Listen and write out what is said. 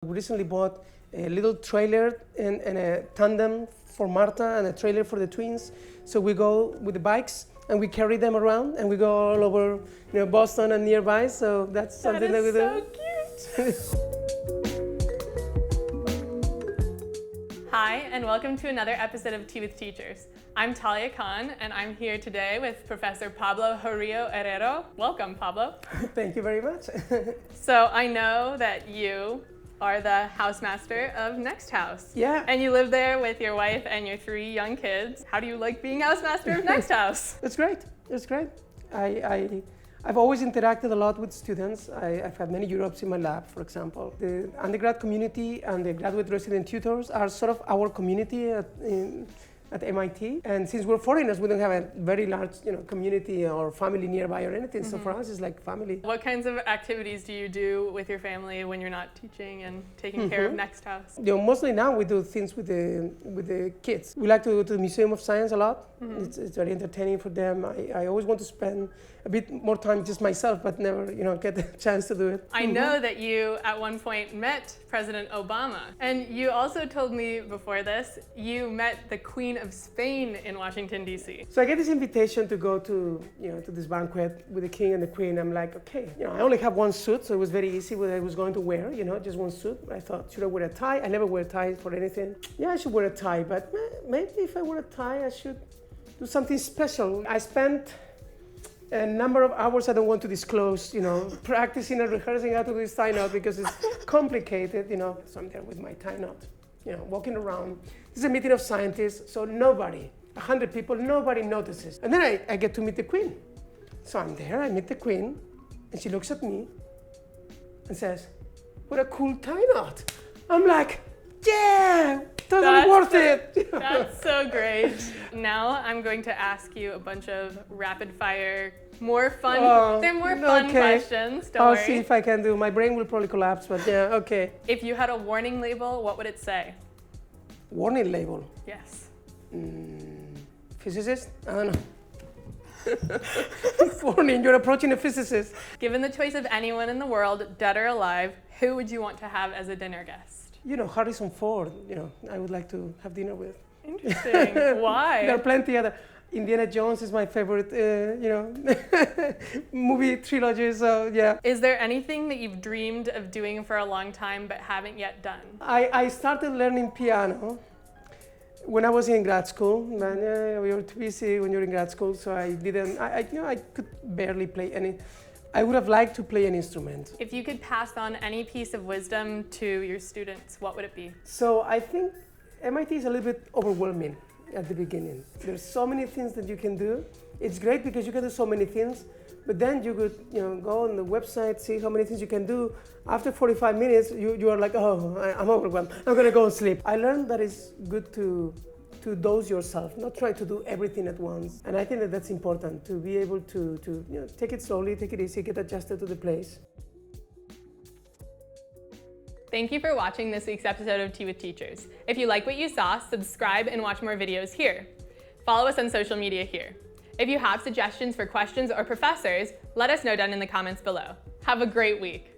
We recently bought a little trailer and a tandem for Marta and a trailer for the twins. So we go with the bikes and we carry them around and we go all over, Boston and nearby. So that's something that we do. That is so cute. Hi, and welcome to another episode of Tea with Teachers. I'm Talia Khan, and I'm here today with Professor Pablo Jarillo Herrero. Welcome, Pablo. Thank you very much. So I know that you are the housemaster of Next House. Yeah. And you live there with your wife and your 3 young kids. How do you like being housemaster of Next House? It's great. It's great. I've always interacted a lot with students. I've had many Europes in my lab, for example. The undergrad community and the graduate resident tutors are sort of our community at MIT. And since we're foreigners, we don't have a very large community or family nearby or anything. Mm-hmm. So for us, it's like family. What kinds of activities do you do with your family when you're not teaching and taking care of Next House? Mostly now we do things with the kids. We like to go to the Museum of Science a lot. Mm-hmm. It's very entertaining for them. I always want to spend a bit more time just myself, but never get the chance to do it. I know that you at one point met President Obama, and you also told me before this you met the Queen of Spain in Washington, D.C. So I get this invitation to go to this banquet with the king and the queen. I'm like, okay, I only have one suit, so it was very easy what I was going to wear, just one suit. I thought, should I wear a tie? I never wear ties for anything. Yeah, I should wear a tie, but maybe if I wear a tie, I should do something special. I spent a number of hours I don't want to disclose, practicing and rehearsing how to do this tie knot because it's complicated, So I'm there with my tie knot, walking around. This is a meeting of scientists, so 100 people, nobody notices. And then I get to meet the queen. So I'm there, I meet the queen, and she looks at me and says, what a cool tie knot. I'm like, yeah, totally worth it. That's so great. Now I'm going to ask you a bunch of rapid fire, more fun, they're more fun questions, don't worry. I'll see if I can do, my brain will probably collapse, but yeah, okay. If you had a warning label, what would it say? Warning label? Yes. Physicist? I don't know. Warning, you're approaching a physicist. Given the choice of anyone in the world, dead or alive, who would you want to have as a dinner guest? Harrison Ford, I would like to have dinner with. Interesting. Why? There are plenty other. Indiana Jones is my favorite, movie trilogy, so yeah. Is there anything that you've dreamed of doing for a long time but haven't yet done? I started learning piano when I was in grad school. Man, we were too busy when you're in grad school, so I didn't, I could barely play any. I would have liked to play an instrument. If you could pass on any piece of wisdom to your students, what would it be? So I think MIT is a little bit overwhelming at the beginning. There's so many things that you can do. It's great because you can do so many things, but then you could go on the website, see how many things you can do. After 45 minutes, you are like, oh, I'm overwhelmed. I'm gonna go and sleep. I learned that it's good to dose yourself, not try to do everything at once. And I think that that's important, to be able to take it slowly, take it easy, get adjusted to the place. Thank you for watching this week's episode of Tea with Teachers. If you like what you saw, subscribe and watch more videos here. Follow us on social media here. If you have suggestions for questions or professors, let us know down in the comments below. Have a great week.